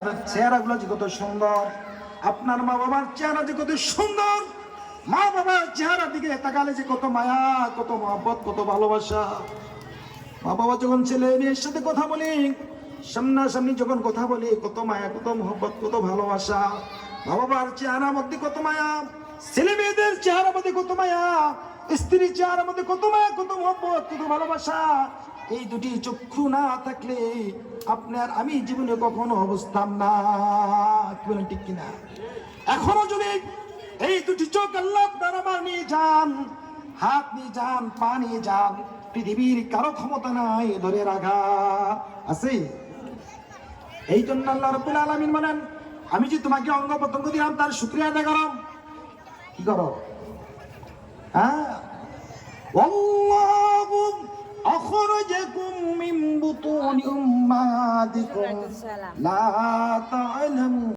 চেহারাগুলো যে কত সুন্দর, আপনার মা বাবার চেহারা যে কত সুন্দর, মা বাবার চেহারার দিকে তাকালে যে কত মায়া, কত মহব্বত, কত ভালোবাসা। মা বাবা যখন ছেলে মেয়ের সাথে কথা বলি, সামনাসামনি যখন কথা বলি, কত মায়া, কত মহব্বত, কত ভালোবাসা। মা বাবার চেহারার মধ্যে কত মায়া, ছেলে মেয়েদের চেহারার মধ্যে কত মায়া, স্ত্রীর চেহারার মধ্যে কত মায়া, কত মহব্বত, কত ভালোবাসা। এই দুটি চক্ষু না থাকলে আপনার আমি জীবনে কখনো অবস্থান না, কি বলেন ঠিক কিনা? এখনো যদি এই দুটি চোখ আল্লাহ আপনার আমার নিয়ে যান, হাত নিয়ে যান, পা নিয়ে যান, পৃথিবীর কারো ক্ষমতা নাই ধরে রাখা, আছে? এই জন্য আল্লাহ রাব্বুল আলামিন বলেন, আমি যে তোমাকে অঙ্গ প্রত্যঙ্গ দিলাম তার শুকরিয়া আদায় করো। কি করো? হ্যাঁ, আল্লাহু আখরাজাকুম মিন বুতুনি উম্মাতিকুম লা তা'লামুন